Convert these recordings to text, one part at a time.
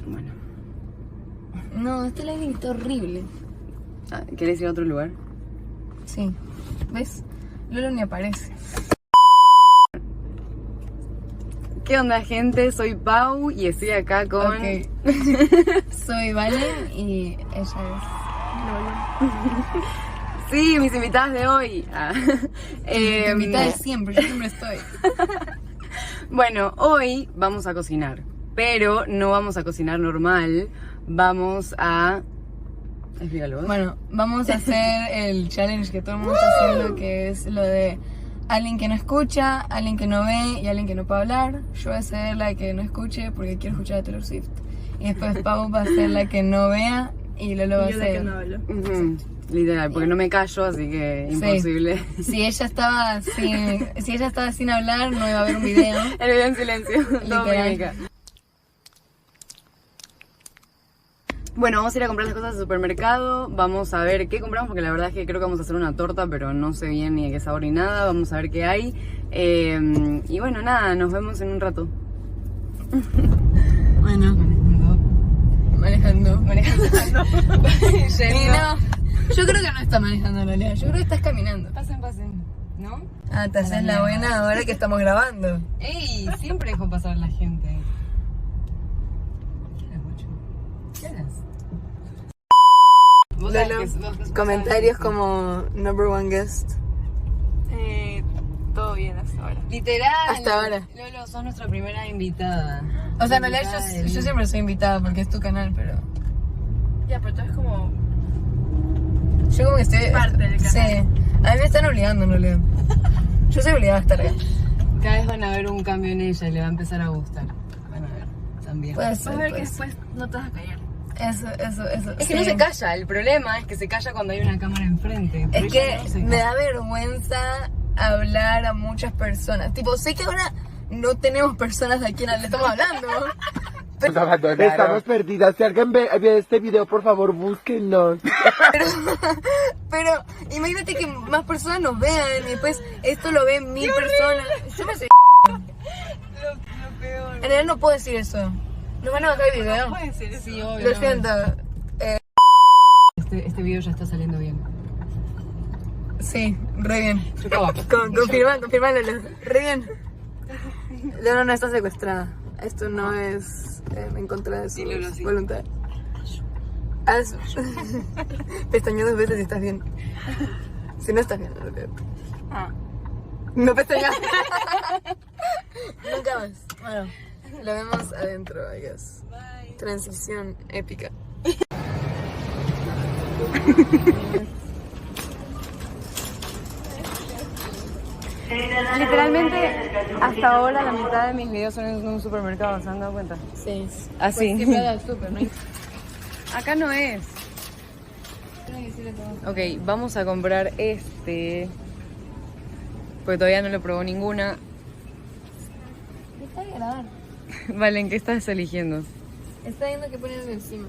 Bueno. No, este lighting está horrible. ¿Querés ir a otro lugar? Sí. ¿Ves? Lolo ni aparece. ¿Qué onda, gente? Soy Pau y estoy acá con... Ok. Soy Valen y ella es Lolo. Sí, mis invitadas de hoy. Invitada de siempre, yo siempre estoy. Bueno, hoy vamos a cocinar, pero no vamos a cocinar normal. Vamos a... Explícalo vos. Bueno, vamos a hacer el challenge que todo el mundo está haciendo, que es lo de alguien que no escucha, alguien que no ve y alguien que no puede hablar. Yo voy a ser la que no escuche porque quiero escuchar a Taylor Swift. Y después Pau va a ser la que no vea y Lolo va a ser la que no hablo. Literal, porque no me callo, así que imposible. Sí. Si ella estaba sin hablar, no iba a haber un video. El video en silencio, todo Literal. mímica. Bueno, vamos a ir a comprar las cosas al supermercado. Vamos a ver qué compramos, porque la verdad es que creo que vamos a hacer una torta, pero no sé bien ni de qué sabor ni nada. Vamos a ver qué hay. Y bueno, nada, nos vemos en un rato. Bueno, manejando. Y no, yo creo que no está manejando en realidad. Yo creo que estás caminando. Pasen, ¿no? Ah, te haces la buena ahora que estamos grabando. ¡Ey! Siempre dejo pasar a la gente. ¿Qué haces? ¿Vos sabés Lolo, vos comentarios como number one guest. Todo bien hasta ahora. Literal. Hasta ahora. Lolo, sos nuestra primera invitada. O sea, en realidad yo siempre soy invitada porque es tu canal, pero Ya, pero tú es como yo como que estoy... parte del canal. Sí, a mí me están obligando en realidad. Yo soy obligada a estar acá. Cada vez van a ver un cambio en ella y le va a empezar a gustar. Van a ver, también. Puede Vas ser, a ver que puede ser. después no te vas a callar. Eso. Es que no se calla, el problema es que se calla cuando hay una cámara enfrente. Pero Es ella no que se me calla. da vergüenza hablar a muchas personas. Tipo, sé que ahora no tenemos personas a quien le estamos hablando. Nos abandonaron. Estamos perdidas. Si alguien ve este video, por favor, búsquennos. Pero imagínate que más personas nos vean y después esto lo ven 1000 personas. Yo me sé. Lo peor. En realidad no puedo decir eso. ¿Nos van a bajar el video? Puede ser eso. Sí, obvio. Lo no. siento. Este video ya está saliendo bien. Sí, re bien. Yo acabo. Confirmalo, re bien. Lolo no está secuestrada. Esto no es en contra de su Lolo, sí. voluntad. Haz pestañeo 2 veces si estás bien. Si no estás bien, no lo veo. No pestañeas. Nunca más. Bueno, lo vemos adentro, I guess. Bye. Transición épica. Literalmente, hasta ahora la mitad de mis videos son en un supermercado, ¿se han dado cuenta? Sí. Así. Pues siempre al súper, ¿no? Acá no es. Ok, vamos a comprar este. Porque todavía no lo probó ninguna. Está de grabar. Valen, ¿qué estás eligiendo? Está viendo que ponerle encima.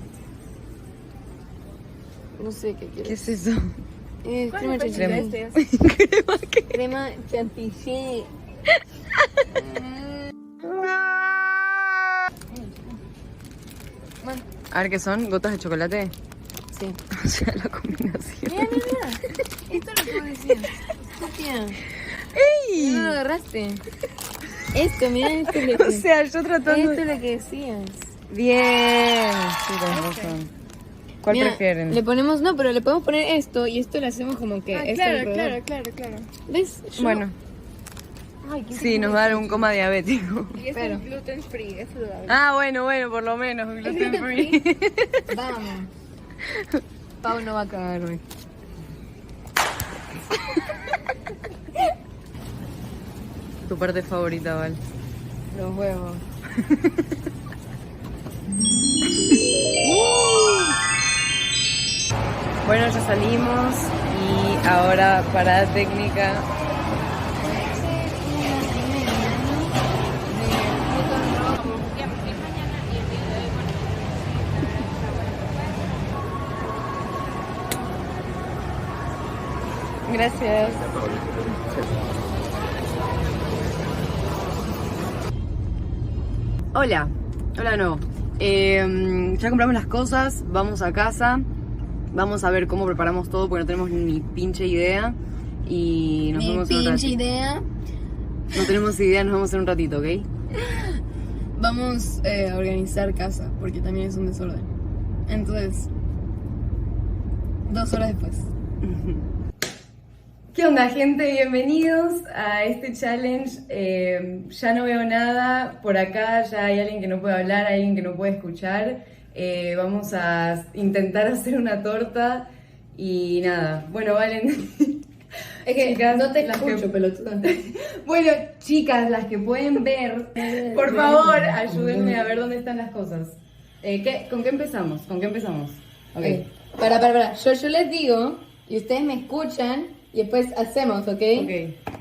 No sé qué ¿Qué quieres. es eso? Crema es chantilly. ¿Crema qué? Crema chantilly. Bueno, A ver, ¿qué son? ¿Gotas de chocolate? sí. O sea, la combinación. Mira. Esto es lo que vos decías. Estúpida. ¡Ey! No lo agarraste. Esto, mira, esto es lo que... O sea, yo tratando Esto de... es lo que decías. Bien. Sí, tenés razón. ¿Cuál Mira, prefieren? Le ponemos, no, pero le podemos poner esto y esto le hacemos como que esto alrededor. claro. ¿Ves? Yo- Bueno, Ay, qué sí, nos va a dar un coma diabético. Y es Pero. gluten free, es saludable. Ah, bueno, por lo menos. Gluten free. Vamos. Pau no va a cagar hoy. Tu parte favorita, Val. Los huevos. Bueno, ya salimos y ahora parada técnica. Gracias. Hola de nuevo. Ya compramos las cosas, vamos a casa, vamos a ver cómo preparamos todo porque no tenemos ni pinche idea. Y nos vemos en un ratito. idea. No tenemos idea, nos vamos en un ratito, ¿ok? Vamos a organizar casa, porque también es un desorden. Entonces, 2 horas después. ¿Qué onda, gente? Bienvenidos a este challenge. Ya no veo nada. Por acá ya hay alguien que no puede hablar, hay alguien que no puede escuchar. Vamos a intentar hacer una torta. Y nada, bueno, Valen. Es que chicas, no te las escucho, que- pelotuda. Bueno, chicas, las que pueden ver, por favor, ayúdenme a ver dónde están las cosas. ¿Con qué empezamos? ¿Con qué empezamos? Ok. Para. Yo les digo, y ustedes me escuchan, y después hacemos, ¿ok?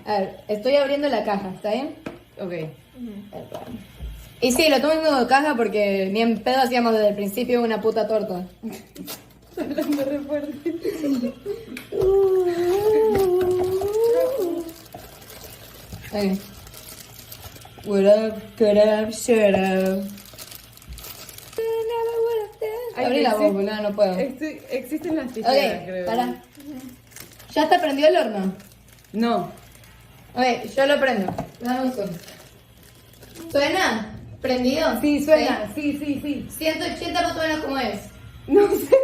A ver, estoy abriendo la caja, ¿está bien? Ok. Y sí, lo tomo en caja porque ni en pedo hacíamos desde el principio una puta torta. Hablando re fuerte. Ok. What up, good up, shut up. Ay, Abrí la existe- voz, boludo, no puedo. Existen las tijeras, Ok, creo. para. ¿Ya está prendido el horno? No. Ok, yo lo prendo. Dame un segundo. ¿Suena? ¿Prendido? Sí, suena. Sí. 180 más o menos como es. No sé.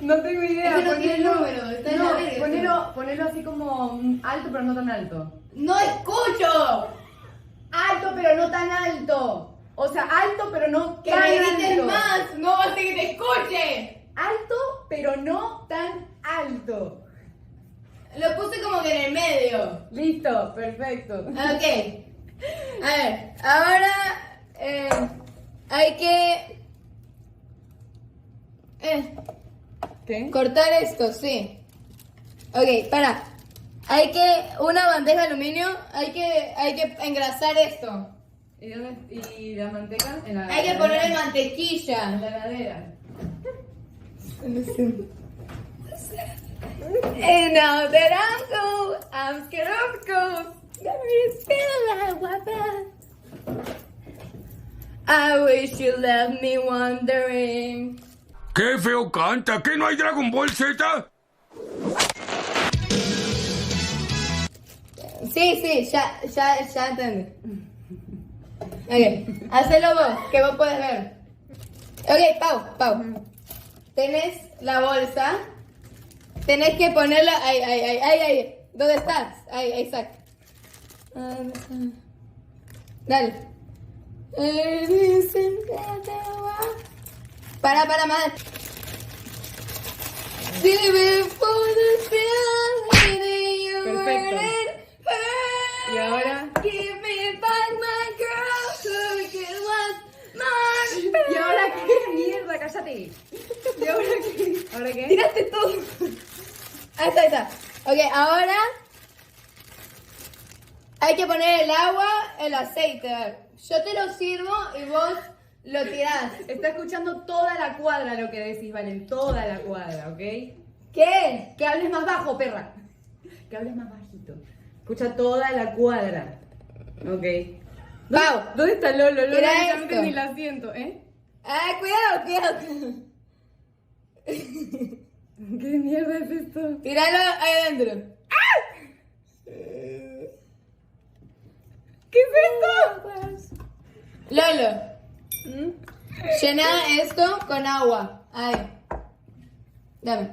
No tengo idea. Ese no tiene número, está en la verga. Ponelo así como alto, pero no tan alto. ¡No escucho! Alto, pero no tan alto. O sea, alto, pero no ¡Que tan me grites alto. más! ¡No vas a que te escuche! Alto, pero no tan alto. Lo puse como que en el medio. Listo, perfecto. Ok. A ver, ahora hay que ¿Qué? cortar esto, sí. Ok, para. Hay que, una bandeja de aluminio, hay que engrasar esto. ¿Y la manteca? Hay que ponerle mantequilla. en la heladera. And now that I'm scared of ghosts. I wish you left me wondering. ¡Qué feo canta! ¿Qué no hay Dragon Ball Z? Sí, ya entendí. Ok, hacelo vos, que vos podés ver. Ok, Pau. Tenés la bolsa. Tenés que ponerla ahí. ¿Dónde estás? Ahí, exacto. Dale. Para más. Perfecto. Y ahora. Give me back my girl, who it was mine. ¿Y ahora qué mierda? Cállate. ¿Y ahora qué? ¿Ahora qué? Tiraste todo. Ahí está. Ok, ahora hay que poner el agua, el aceite. A ver, yo te lo sirvo y vos lo tirás. Está escuchando toda la cuadra lo que decís, Valen. Toda la cuadra, ¿ok? ¿Qué? Que hables más bajo, perra. Que hables más bajito. Escucha toda la cuadra. Ok. Pau. ¿Dónde está Lolo? Lolo Tira directamente esto. ni la siento, ¿eh? Ah, cuidado. ¿Qué mierda es esto? Tíralo ahí adentro. ¿Qué es esto? Lolo. Llena esto con agua. Ahí. Dame.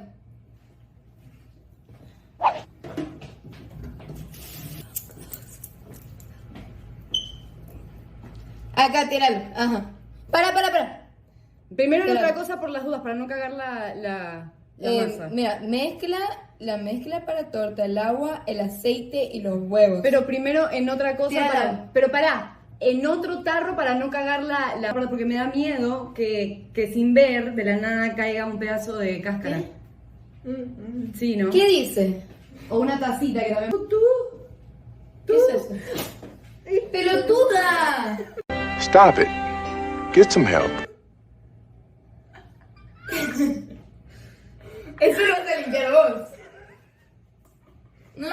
Acá, tíralo. Ajá. Para. Primero Claro. otra cosa por las dudas, para no cagar la masa. Mira, mezcla la mezcla para torta, el agua, el aceite y los huevos. Pero primero en otra cosa Tírala. pero pará, en otro tarro para no cagar la porque me da miedo que sin ver de la nada caiga un pedazo de cáscara. Sí, ¿no? ¿Qué dice? O una tacita que también. ¿Qué es eso? ¡Pelotuda! Stop it. Get some help. Eso lo vas a limpiar vos. No,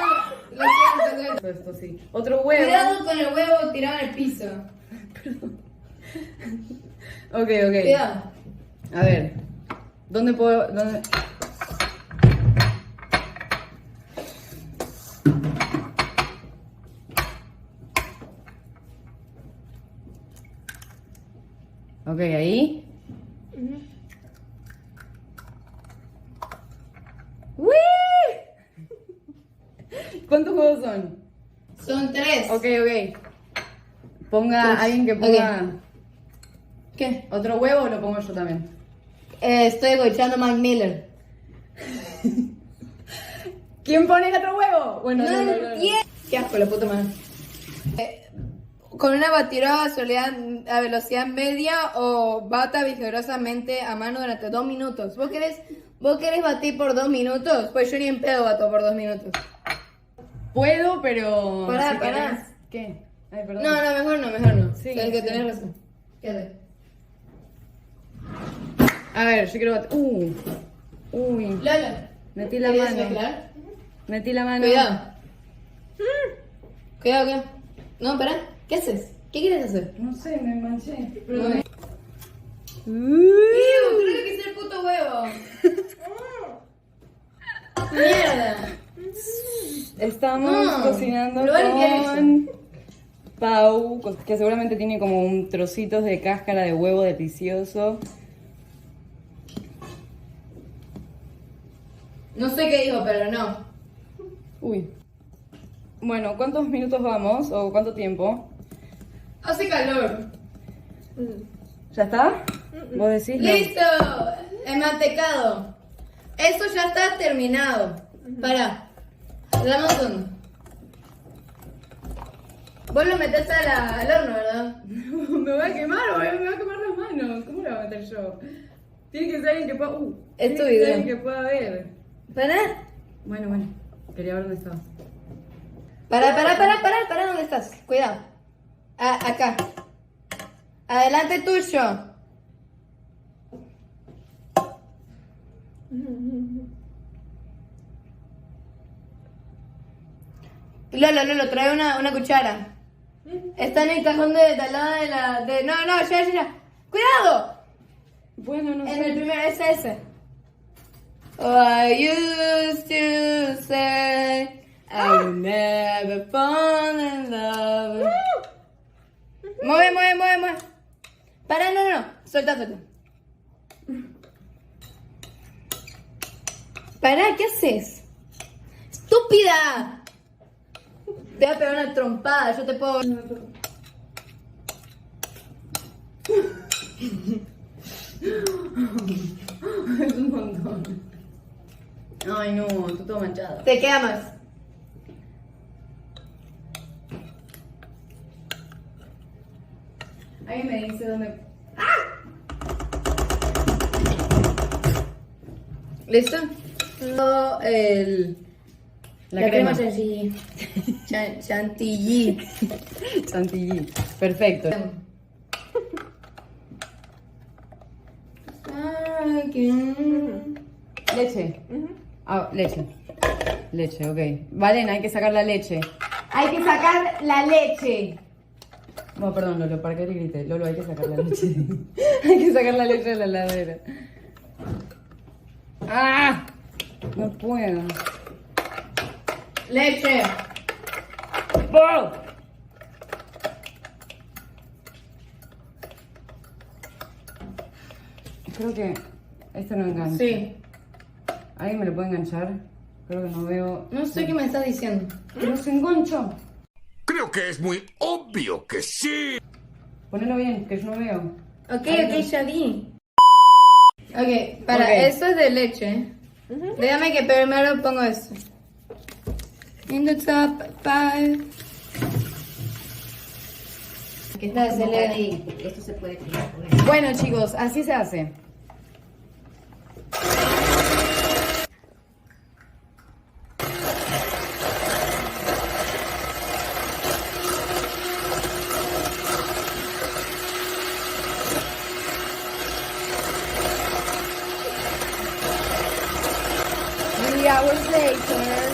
lo siento. Esto sí. Otro huevo. Cuidado con el huevo tirado en el piso. Ok. Cuidado. A ver. ¿Dónde puedo...? ¿Dónde? Ok, ahí. ¡Uy! ¿Cuántos huevos son? Son 3. Ok. Ponga, Tres. alguien que ponga ¿Qué? otro huevo o lo pongo yo también. Estoy escuchando Mac Miller. ¿Quién pone el otro huevo? Bueno, No entiendo. Qué asco, la puta madre. Con una batidora a velocidad media o bata vigorosamente a mano durante 2 minutos. ¿Vos querés batir por 2 minutos? Pues yo ni en pedo bato por 2 minutos. Puedo, pero... Pará. querés- ¿Qué? Ay, perdón. No, mejor no. Sí, Sabes que sí. tenés razón. Quédate. A ver, yo quiero bater... Uy, Lola. metí la ¿Querías mano. mezclar? Metí la mano. Cuidado. Cuidado. No, pará. ¿Qué haces? ¿Qué quieres hacer? No sé, me manché. Creo que quise el puto huevo. Mierda. Estamos No, cocinando lo voy a limpiar con Pau, que seguramente tiene como un trocitos de cáscara de huevo delicioso. No sé qué dijo, pero no. Uy. Bueno, ¿cuántos minutos vamos? ¿O cuánto tiempo? Hace calor. ¿Ya está? ¿Vos decís? No. ¡Listo! El mantecado. Eso ya está terminado. Pará. Dame un segundo. Vos lo metés al horno, ¿verdad? Me va a quemar, me va a quemar las manos. ¿Cómo lo voy a meter yo? Tiene que ser alguien que pueda... Es tu tiene que ser video. alguien que pueda ver. Pará. Bueno. Quería ver dónde estaba. Pará, ¿dónde estás? Cuidado. Acá. Adelante tuyo. Lolo, trae una cuchara. Está en el cajón de al lado de la... No, ya. ¡Cuidado! Bueno, no En sé. el primer, ese. I used to say I would never fall in love. Mueve. Para, no. Suelta. Para, ¿qué haces? ¡Estúpida! Te voy a pegar una trompada, yo te puedo... Es un montón. Ay, no, está todo manchado. Te queda más. Ahí me dice dónde... ¿Listo? La crema. chantilly. Chantilly. Chantilly. Perfecto. Leche. Ah, leche. Leche, ok. Valena, hay que sacar la leche. Hay que sacar la leche. No, perdón, Lolo, ¿para qué le grité? Lolo, hay que sacar la leche. Hay que sacar la leche de la heladera. ¡Ah! No puedo. Leche. ¡Oh! Creo que esto no engancha. Sí. ¿Alguien me lo puede enganchar? Creo que no veo. No sé qué me estás diciendo. ¿No se engancha? Creo que es muy obvio que sí. Ponelo bien, que yo no veo. Ok, ya vi. Ok, para, Ok. eso es de leche. Déjame que primero pongo eso. In the top 5. ¿Qué está haciendo? Esto se puede crear. Bueno, chicos, así se hace. Hours later.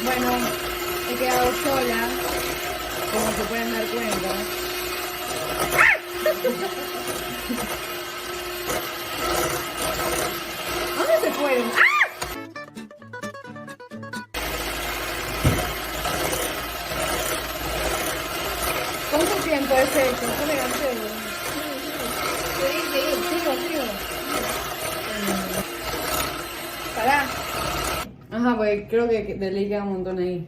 Bueno, he quedado sola, como se pueden dar cuenta. ¿Dónde se fueron? ¿Cuánto tiempo es esto? ¿Cómo le gané? Sigo. Pará. Ajá, pues creo que de ley queda un montón ahí.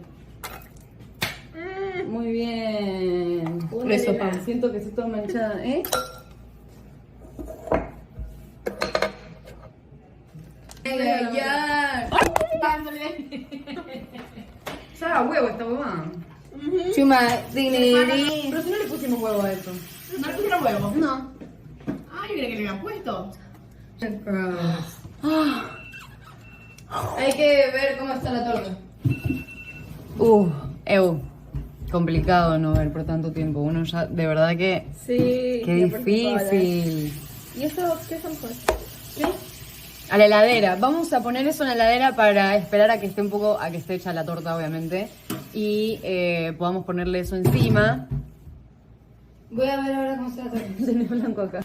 Muy bien. Eso, Nena, siento que estoy toda manchada, ¿eh? Ya. Ya, huevo esta huevada. Chuma, dineri. Pero si no le pusimos huevo a eso. ¿No le pusieron huevo? No. Ah, yo creía que le habían puesto. Hay que ver cómo está la torta. Complicado no ver por tanto tiempo. Uno ya, de verdad que. Sí. Qué difícil. ¿Y eso qué son pues? A la heladera. Vamos a poner eso en la heladera para esperar a que esté a que esté hecha la torta, obviamente. Y podamos ponerle eso encima. Voy a ver ahora cómo está la torta. Tenés blanco acá.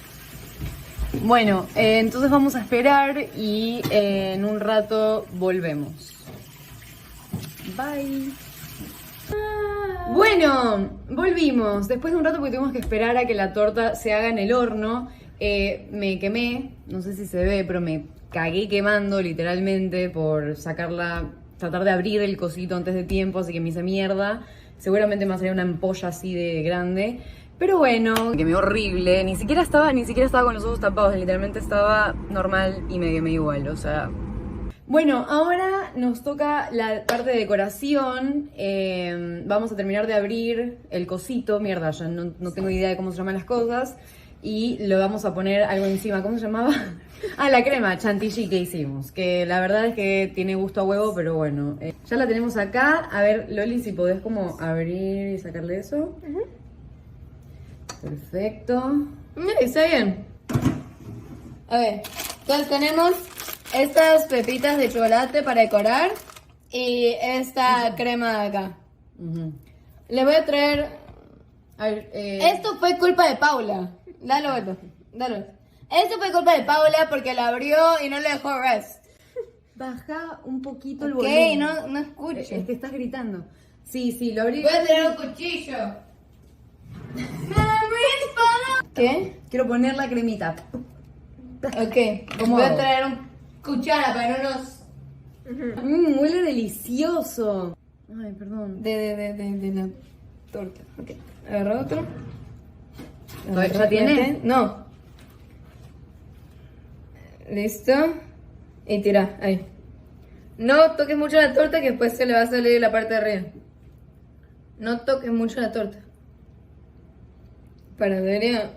Bueno, entonces vamos a esperar y en un rato volvemos. Bye. Bueno, volvimos. Después de un rato porque tuvimos que esperar a que la torta se haga en el horno. Me quemé, no sé si se ve, pero me cagué quemando literalmente por tratar de abrir el cosito antes de tiempo, así que me hice mierda. Seguramente me va a salir una ampolla así de grande. Pero bueno, quemé horrible, ni siquiera estaba con los ojos tapados, literalmente estaba normal y me quemé igual, o sea. Bueno, ahora nos toca la parte de decoración. Vamos a terminar de abrir el cosito, mierda, ya no tengo idea de cómo se llaman las cosas. Y le vamos a poner algo encima, ¿cómo se llamaba? La crema chantilly que hicimos, que la verdad es que tiene gusto a huevo, pero bueno. Ya la tenemos acá. A ver, Loli, si podés como abrir y sacarle eso. Perfecto. Está bien. A ver, entonces tenemos estas pepitas de chocolate para decorar y esta crema de acá. Le voy a traer... A ver, Esto fue culpa de Paula. Dale vuelta. Esto fue culpa de Paula porque la abrió y no le dejó rest. baja un poquito el Ok, volumen. no escucho. Es que estás gritando. Sí, lo abrí. Voy a tener un cuchillo. ¿Qué? Quiero poner la cremita. Ok. ¿Cómo Voy a hago? traer un cuchara para no nos... Huele delicioso. Ay, perdón. De la torta. Ok. Agarra otro. ¿Ya tiene? No. Listo. Y tira, ahí. No toques mucho la torta que después se le va a salir la parte de arriba. No toques mucho la torta. Para debería...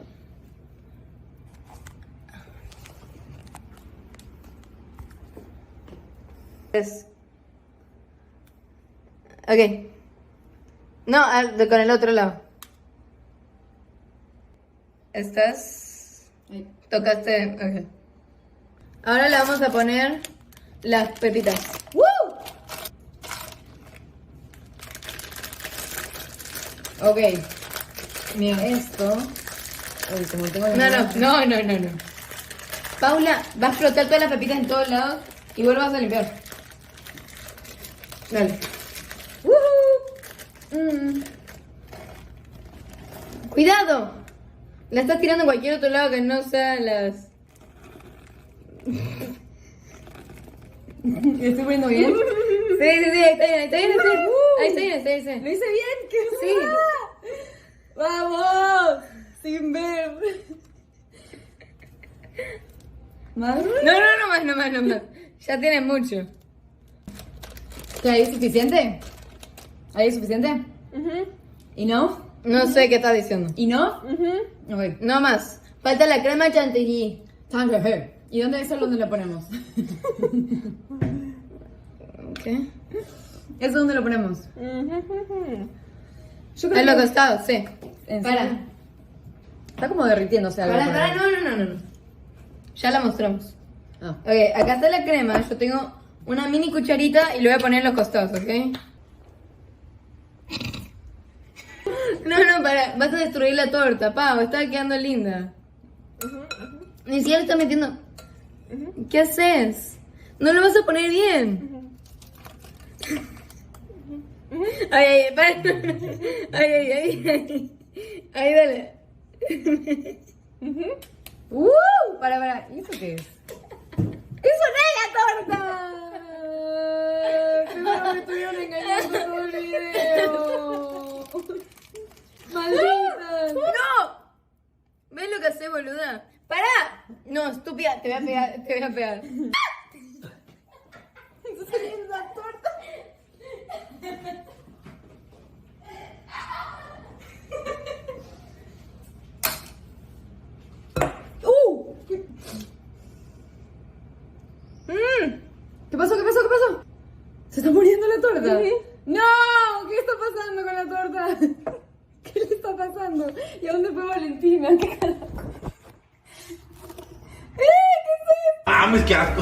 Ok. No, con el otro lado. Estás... Ahí. Tocaste... Ok. Ahora le vamos a poner las pepitas. ¡Woo! Ok. Mira. Esto. Uy, como tengo No. Paula, va a flotar todas las pepitas en todos lados y vuelvas a limpiar. Dale. ¡Cuidado! La estás tirando en cualquier otro lado que no sea las... ¿Estoy poniendo bien? Sí, ahí está bien. Ahí está bien. ¿Lo hice bien? ¿Qué Sí. ¡Vamos! Sin ver. ¿Más? No más. Ya tienes mucho. ¿Qué, ahí es suficiente? ¿Ahí es suficiente? ¿Y no? No sé qué estás diciendo. ¿Y no? Ok. No más. Falta la crema chantilly. ¿Y dónde es donde lo ponemos? ¿Qué? ¿Eso dónde lo ponemos? Yo En los costados, sí. ¿En Para. serio? Está como derritiéndose algo. por ahí. No. Ya la mostramos. Ah. Ok, acá está la crema. Yo tengo una mini cucharita y lo voy a poner en los costados, ¿ok? No, para, vas a destruir la torta, Pau, está quedando linda. Ni siquiera le estás metiendo. ¿Qué haces? No lo vas a poner bien. Ay, para. Ay. Ay, dale. Para. ¿Y eso qué es? ¡Eso no es la torta! Seguro me estuvieron engañando todo el video. ¡Malditas! ¡No! ¿Ves lo que haces, boluda? ¡Pará! No, estúpida, te voy a pegar. ¿Eso es la torta? ¿Qué pasó? ¿Se está muriendo la torta? ¡No! ¿Qué está pasando con la torta? ¿Qué le está pasando? ¿Y a dónde fue Valentina? ¿Qué carajo? ¿Qué es esto? ¡Vamos, qué asco!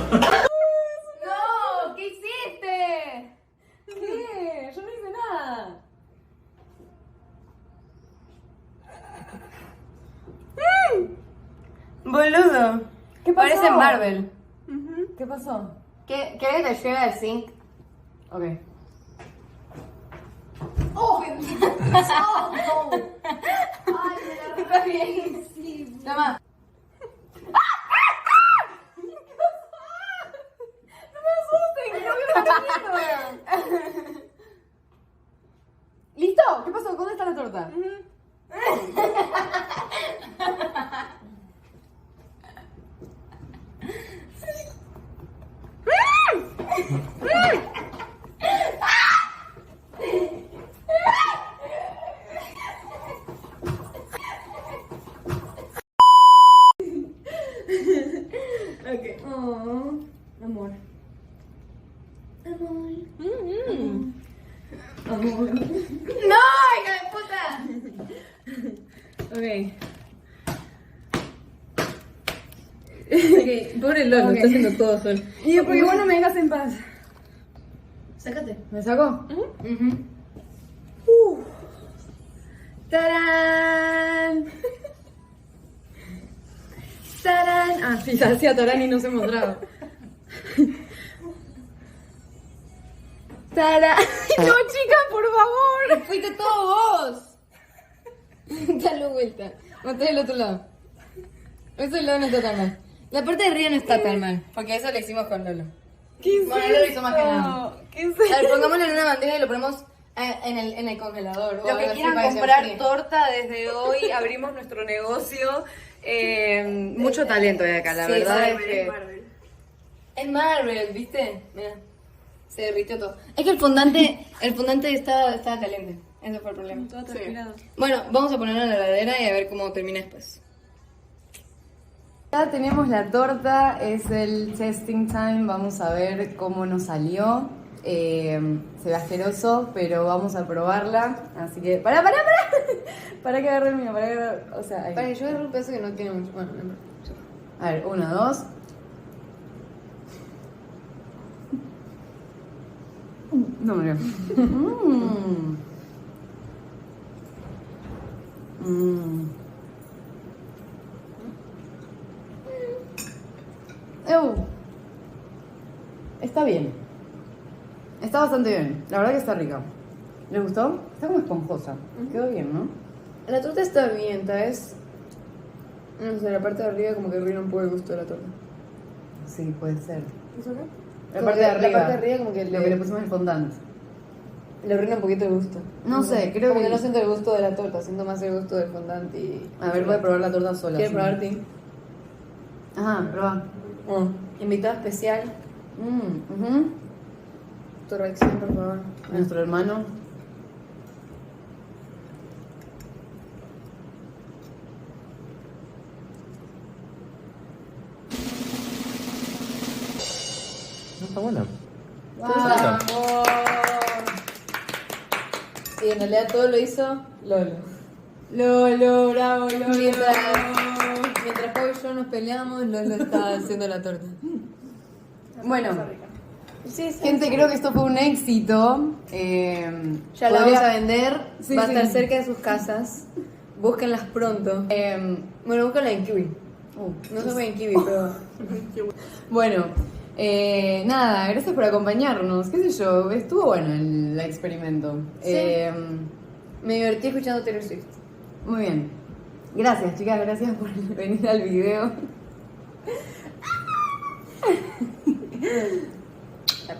¡No! ¿Qué hiciste? ¿Qué? Yo no hice nada. Boludo. ¿Qué pasó? Parece Marvel. ¿Qué pasó? ¿Querés que te lleve al zinc? Ok. Está bien. Sí. Toma. ¿Listo? ¿Qué pasó? ¿Dónde está la torta? Amor. ¡No, hija de puta! Ok. Pobre Lolo, está haciendo todo solo. Y porque vos no me dejas en paz. Sácate. ¿Me sacó? ¡Tarán! ¡Tarán! Ah, sí, hacía tarán y no se mostraba. ¡Tarán! ¡No, chica, por favor! Fuiste todo vos. Dale vuelta. Monté del otro lado. Ese lado no está tan mal. La parte de arriba no está tan mal, porque eso lo hicimos con Lolo. ¿Qué es Bueno, Lolo hizo más que nada. ¿Qué es A ver, pongámoslo en una bandeja y lo ponemos en el congelador. o Lo algo que así quieran para que se comprar enfríe. torta desde hoy, abrimos nuestro negocio. Mucho talento hay acá, la Sí, verdad sí, es que... Es Marvel, ¿viste? Mira, se derritió todo. Es que el fondante estaba caliente. Ese fue el problema. Bueno, vamos a ponerlo en la heladera y a ver cómo termina después. Ya tenemos la torta, es el testing time, vamos a ver cómo nos salió. Se ve asqueroso, pero vamos a probarla. Así que, ¡para! Para que agarre el mío, para que agarre... O sea, ahí. Para que yo agarre un pedazo que no tiene mucho. Bueno, no. A ver, 1, 2. No me veo. Está bien. Está bastante bien. La verdad que está rica. ¿Le gustó? Está como esponjosa. Quedó bien, ¿no? La torta está bien, ¿sabes? No sé, la parte de arriba como que arruina un poco el gusto de la torta. Sí, puede ser. ¿Eso qué? La Como parte que de arriba. La parte de arriba como que Lo que le pusimos el fondant. le arruina un poquito el gusto. No sé, creo como que- no siento el gusto de la torta, siento más el gusto del fondant y... A ver, voy a probar la torta sola. ¿Quieres sí. probar, Tim? Ajá, prueba. Invitado especial, Ujú. tu reacción, por favor. Nuestro hermano. No está buena. Sí, en realidad todo lo hizo Lolo. Lolo, bravo, Lolo. Mientras Pau y yo nos peleamos, Lolo estaba haciendo la torta. Bueno, Sí, sí. Gente, creo que esto fue un éxito. Ya la podría- vamos a vender. Sí, Va a sí. estar cerca de sus casas. Búsquenlas pronto. Bueno, búsquenla en Kiwi. No se ve en Kiwi, pero. Bueno, nada, gracias por acompañarnos. ¿Qué sé yo? Estuvo bueno el experimento. Sí. Me divertí escuchando Taylor Swift. Muy bien. Gracias, chicas, gracias por venir al video.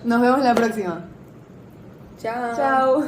Nos vemos la próxima. Chao. Chao.